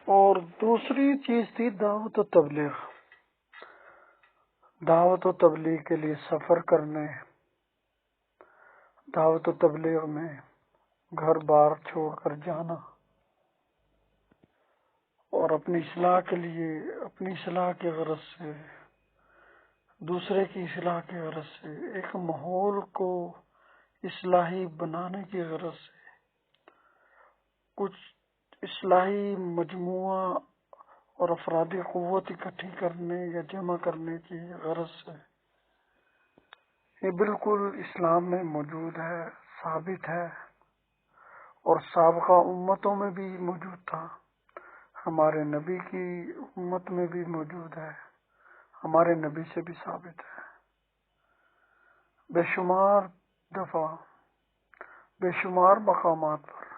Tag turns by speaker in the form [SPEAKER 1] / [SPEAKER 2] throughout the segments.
[SPEAKER 1] اور دوسری چیز تھی دعوت و تبلیغ. دعوت و تبلیغ کے لیے سفر کرنے، دعوت و تبلیغ میں گھر بار چھوڑ کر جانا، اور اپنی اصلاح کے لیے، اپنی اصلاح کی غرض سے، دوسرے کی اصلاح کی غرض سے، ایک ماحول کو اصلاحی بنانے کی غرض سے، کچھ اصلاحی مجموعہ اور افرادی قوت اکٹھی کرنے یا جمع کرنے کی غرض سے، یہ بالکل اسلام میں موجود ہے، ثابت ہے، اور سابقہ امتوں میں بھی موجود تھا، ہمارے نبی کی امت میں بھی موجود ہے، ہمارے نبی سے بھی ثابت ہے. بے شمار دفعہ، بے شمار مقامات پر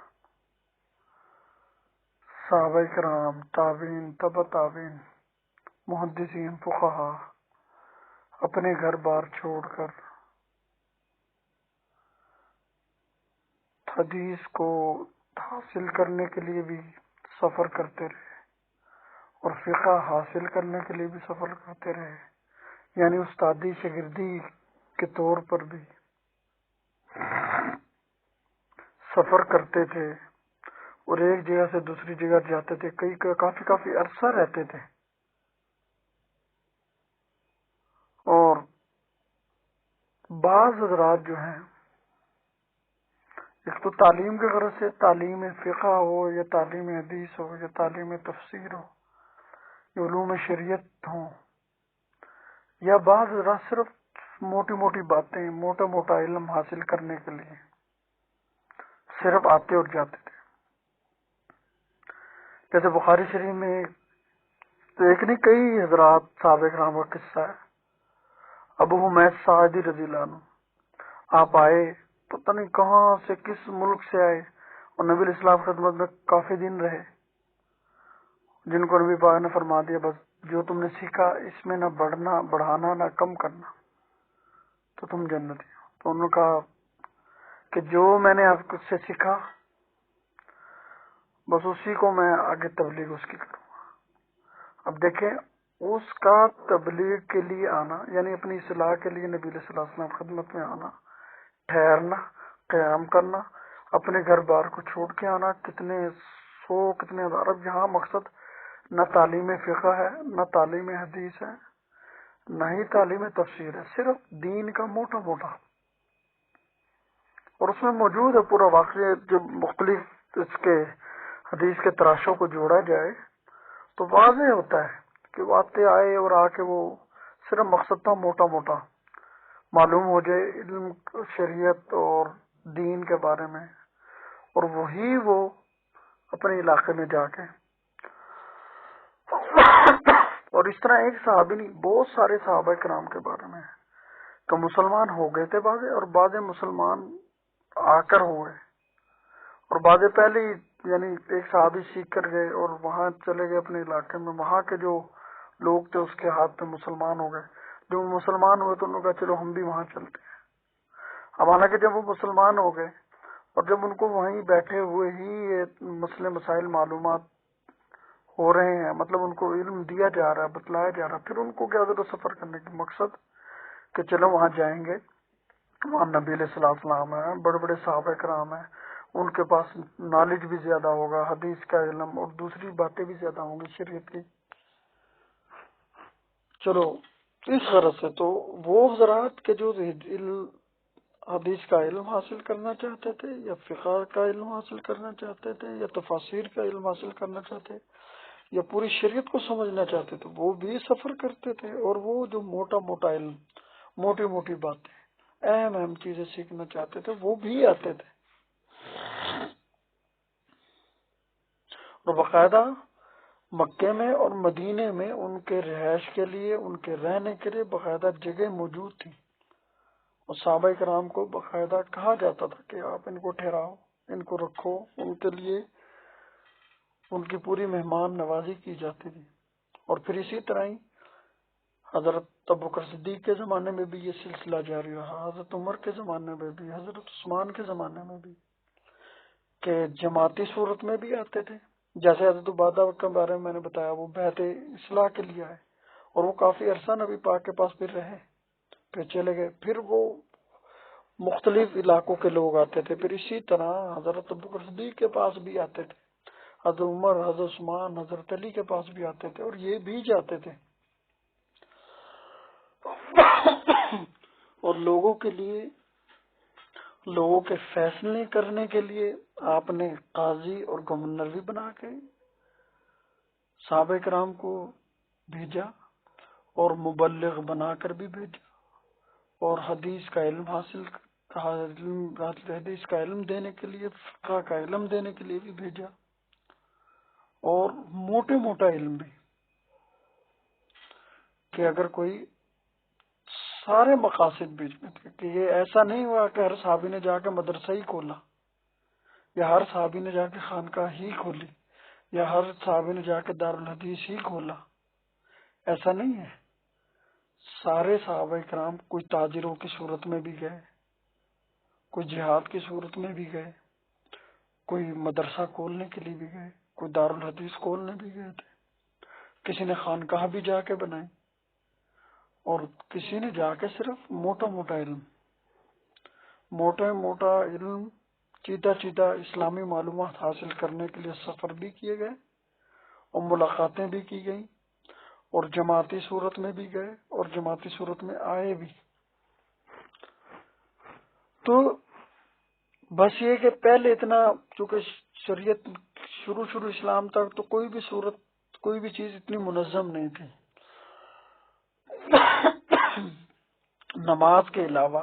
[SPEAKER 1] صحابہ کرام، تابعین، تبع تابعین، محدثین، فقہا اپنے گھر بار چھوڑ کر حدیث کو حاصل کرنے کے لیے بھی سفر کرتے رہے، اور فقہ حاصل کرنے کے لیے بھی سفر کرتے رہے، یعنی استادی شاگردی کے طور پر بھی سفر کرتے تھے، اور ایک جگہ سے دوسری جگہ جاتے تھے، کافی عرصہ رہتے تھے. اور بعض حضرات جو ہیں، ایک تو تعلیم کی غرض سے، تعلیم فقہ ہو یا تعلیم حدیث ہو یا تعلیم تفسیر ہو یا علوم شریعت ہوں، یا بعض حضرات صرف موٹی موٹی باتیں، موٹا موٹا علم حاصل کرنے کے لیے صرف آتے اور جاتے تھے. جیسے بخاری شریف میں ایک نہیں کئی حضرات صحابہ کرام کا قصہ ہے. ابو حمید ساعدی رضی اللہ عنہ، آپ آئے، پتہ نہیں کہاں سے، کس ملک سے آئے، اور نبی علیہ السلام خدمت میں کافی دن رہے، جن کو نبی پاک نے فرما دیا بس جو تم نے سیکھا اس میں نہ بڑھنا بڑھانا نہ کم کرنا، تو تم جنتی ہو. تو انہوں نے کہا کہ جو میں نے آپ سے سیکھا بس اسی کو میں آگے تبلیغ اس کی کروں گا. اب دیکھیں، اس کا تبلیغ کے لیے آنا، یعنی اپنی اصلاح کے لیے نبی علیہ السلام خدمت میں آنا، ٹھہرنا، قیام کرنا، اپنے گھر بار کو چھوڑ کے آنا، کتنے سو کتنے ہزار. اب یہاں مقصد نہ تعلیم فقہ ہے، نہ تعلیم حدیث ہے، نہ ہی تعلیم تفسیر ہے، صرف دین کا موٹا موٹا. اور اس میں موجود ہے پورا واقعہ، جو مختلف اس کے حدیث کے تراشوں کو جوڑا جائے تو واضح ہوتا ہے کہ وہ آتے آئے اور آ کے وہ صرف مقصد تھا موٹا موٹا معلوم ہو جائے علم شریعت اور دین کے بارے میں، اور وہی وہ اپنے علاقے میں جا کے اور اس طرح ایک صحابی نہیں، بہت سارے صحابہ کرام کے بارے میں کہ مسلمان ہو گئے تھے بعض، اور بعض مسلمان آ کر ہوئے، اور بعض پہلے ہی، یعنی ایک صحابی سیکھ کر گئے اور وہاں چلے گئے اپنے علاقے میں، وہاں کے جو لوگ تھے اس کے ہاتھ پہ مسلمان ہو گئے. جو مسلمان ہوئے تو انہوں نے کہا چلو ہم بھی وہاں چلتے ہیں. اب حالانکہ جب وہ مسلمان ہو گئے اور جب ان کو وہیں بیٹھے ہوئے ہی یہ مسئلے مسائل معلومات ہو رہے ہیں، مطلب ان کو علم دیا جا رہا ہے، بتلایا جا رہا ہے، پھر ان کو کیا ضرورت سفر کرنے کی؟ مقصد کہ چلو وہاں جائیں گے، وہاں نبی علیہ السلام ہیں، بڑے بڑے صحابہ کرام ہیں، ان کے پاس نالج بھی زیادہ ہوگا، حدیث کا علم اور دوسری باتیں بھی زیادہ ہوں گی شریعت کی. چلو اس غرض سے تو وہ حضرات کے جو حدیث کا علم حاصل کرنا چاہتے تھے، یا فقہ کا علم حاصل کرنا چاہتے تھے، یا تفاسیر کا علم حاصل کرنا چاہتے، یا پوری شریعت کو سمجھنا چاہتے تھے، وہ بھی سفر کرتے تھے. اور وہ جو موٹا موٹا علم، موٹی موٹی باتیں، اہم اہم چیزیں سیکھنا چاہتے تھے، وہ بھی آتے تھے. اور باقاعدہ مکے میں اور مدینے میں ان کے رہائش کے لیے، ان کے رہنے کے لیے باقاعدہ جگہ موجود تھی، اور صحابہ کرام کو باقاعدہ کہا جاتا تھا کہ آپ ان کو ٹھہراؤ، ان کو رکھو، ان کے لیے ان کی پوری مہمان نوازی کی جاتی تھی. اور پھر اسی طرح ہی حضرت ابوبکر صدیق کے زمانے میں بھی یہ سلسلہ جاری رہا، حضرت عمر کے زمانے میں بھی، حضرت عثمان کے زمانے میں بھی، کہ جماعتی صورت میں بھی آتے تھے جیسے حضرت عبادہ کے بارے میں نے بتایا، وہ بیعت اصلاح کے لیے آئے اور وہ کافی عرصہ نبی پاک کے پاس پھر رہے، پھر چلے گئے، پھر وہ مختلف علاقوں کے لوگ آتے تھے، پھر اسی طرح حضرت ابوبکر صدیق کے پاس بھی آتے تھے، حضرت عمر، حضرت عثمان، حضرت علی کے پاس بھی آتے تھے، اور یہ بھی جاتے تھے اور لوگوں کے لیے، لوگوں کے فیصلے کرنے کے لیے آپ نے قاضی اور گورنر بھی بنا کے صحابہ کرام کو بھیجا، اور مبلغ بنا کر بھی بھیجا، اور حدیث کا علم حدیث کا علم دینے کے لیے، فقہ کا علم دینے کے لیے بھی بھیجا، اور موٹے موٹا علم بھی، کہ اگر کوئی سارے مقاصد بیچ میں تھے، کہ یہ ایسا نہیں ہوا کہ ہر صحابی نے جا کے مدرسہ ہی کھولا، یا ہر صحابی نے جا کے خانقاہ ہی کھولی، یا ہر صحابی نے جا کے دارالحدیث ہی کھولا، ایسا نہیں ہے۔ سارے صحابہ کرام کوئی تاجروں کی صورت میں بھی گئے، کوئی جہاد کی صورت میں بھی گئے، کوئی مدرسہ کھولنے کے لیے بھی گئے، کوئی دارالحدیث کھولنے بھی گئے تھے، کسی نے خانقاہ بھی جا کے بنائی، اور کسی نے جا کے صرف موٹا موٹا علم، موٹا موٹا علم، چیتا چیتا اسلامی معلومات حاصل کرنے کے لیے سفر بھی کیے گئے، اور ملاقاتیں بھی کی گئیں، اور جماعتی صورت میں بھی گئے، اور جماعتی صورت میں آئے بھی۔ تو بس یہ کہ پہلے اتنا، چونکہ شریعت شروع اسلام تک تو کوئی بھی صورت، کوئی بھی چیز اتنی منظم نہیں تھی، نماز کے علاوہ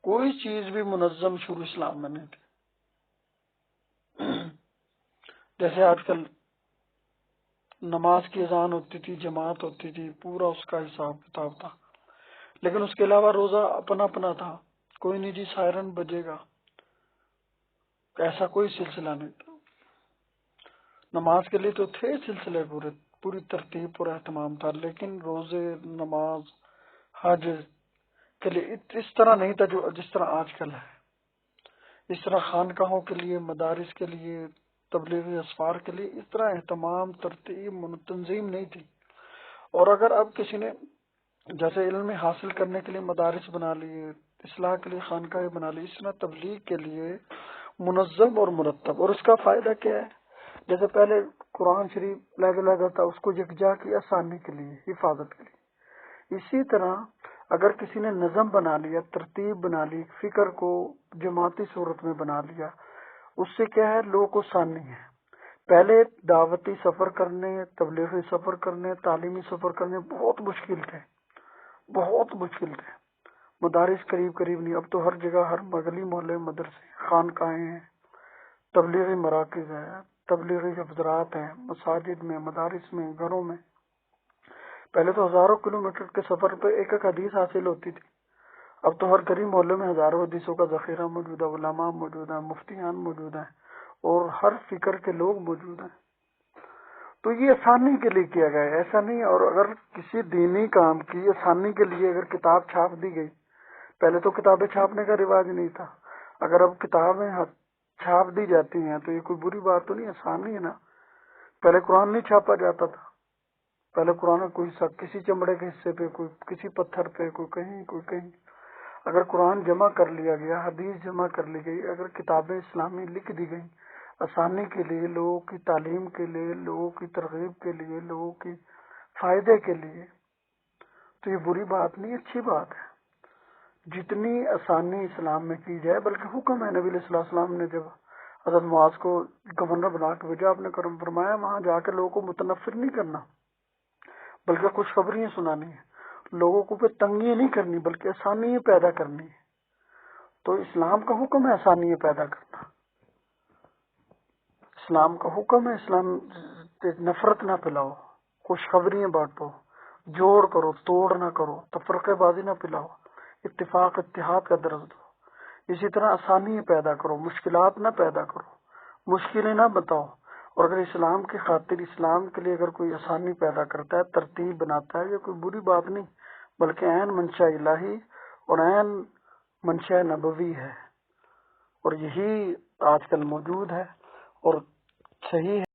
[SPEAKER 1] کوئی چیز بھی منظم شروع اسلام میں نہیں تھی۔ جیسے آج کل نماز کی اذان ہوتی تھی، جماعت ہوتی تھی، پورا اس کا حساب کتاب تھا، لیکن اس کے علاوہ روزہ اپنا اپنا تھا، کوئی نہیں جی سائرن بجے گا، ایسا کوئی سلسلہ نہیں تھا۔ نماز کے لیے تو تھے سلسلے، پوری ترتیب، پورا اہتمام تھا، لیکن روزے، نماز، حج کے لیے اس طرح نہیں تھا جس طرح آج کل ہے۔ اس طرح خانقاہوں کے لیے، مدارس کے لیے، تبلیغی اسفار کے لیے اس طرح اہتمام، ترتیب، تنظیم نہیں تھی۔ اور اگر اب کسی نے جیسے علم حاصل کرنے کے لیے مدارس بنا لیے، اصلاح کے لیے خانقاہیں بنا لی، اس طرح تبلیغ کے لیے منظم اور مرتب۔ اور اس کا فائدہ کیا ہے؟ جیسے پہلے قرآن شریف لگا تھا، اس کو یکجا کی آسانی کے لیے، حفاظت کے لیے۔ اسی طرح اگر کسی نے نظم بنا لیا، ترتیب بنا لی، فکر کو جماعتی صورت میں بنا لیا، اس سے کیا ہے، لوگوں کو آسانی ہے۔ پہلے دعوتی سفر کرنے، تبلیغی سفر کرنے، تعلیمی سفر کرنے بہت مشکل تھے، بہت مشکل تھے۔ مدارس قریب قریب نہیں، اب تو ہر جگہ، ہر گلی محلے مدرسے، خانقاہیں ہیں، تبلیغی مراکز ہیں، تبلیغی حضرات ہیں، مساجد میں، مدارس میں، گھروں میں۔ پہلے تو ہزاروں کلومیٹر کے سفر پہ ایک ایک حدیث حاصل ہوتی تھی، اب تو ہر گلی محلے میں ہزاروں حدیثوں کا ذخیرہ موجود ہے، علماء موجود ہیں، مفتیان موجود ہیں، اور ہر فکر کے لوگ موجود ہیں۔ تو یہ آسانی کے لیے کیا گیا ہے، ایسا نہیں۔ اور اگر کسی دینی کام کی آسانی کے لیے اگر کتاب چھاپ دی گئی، پہلے تو کتابیں چھاپنے کا رواج نہیں تھا، اگر اب کتابیں چھاپ دی جاتی ہیں تو یہ کوئی بری بات تو نہیں، آسانی ہے نا۔ پہلے قرآن نہیں چھاپا جاتا تھا، پہلے قرآن کوئی کسی چمڑے کے حصے پہ، کوئی کسی پتھر پہ، کوئی کہیں کوئی کہیں۔ اگر قرآن جمع کر لیا گیا، حدیث جمع کر لی گئی، اگر کتابیں اسلامی لکھ دی گئیں آسانی کے لیے، لوگوں کی تعلیم کے لیے، لوگوں کی ترغیب کے لیے، لوگوں کی فائدے کے لیے، تو یہ بری بات نہیں، اچھی بات ہے۔ جتنی آسانی اسلام میں کی جائے، بلکہ حکم ہے، نبی علیہ الصلوۃ والسلام نے جب حضرت معاذ کو گورنر بنا کے بھیجا، آپ نے کرم فرمایا وہاں جا کے لوگوں کو متنفر نہیں کرنا، بلکہ خوشخبریاں سنانی ہے، لوگوں کو پہ تنگی نہیں کرنی، بلکہ آسانی پیدا کرنی ہے۔ تو اسلام کا حکم ہے آسانی پیدا کرنا، اسلام کا حکم ہے، اسلام نفرت نہ پلاؤ، خوشخبریاں بانٹو، جوڑ کرو، توڑ نہ کرو، تفرقے بازی نہ پلاؤ، اتفاق اتحاد کا درس دو۔ اسی طرح آسانی پیدا کرو، مشکلات نہ پیدا کرو، مشکلیں نہ بتاؤ۔ اور اگر اسلام کی خاطر، اسلام کے لیے اگر کوئی آسانی پیدا کرتا ہے، ترتیب بناتا ہے، یہ کوئی بری بات نہیں، بلکہ عین منشا الہی اور عین منشا نبوی ہے، اور یہی آج کل موجود ہے اور صحیح ہے۔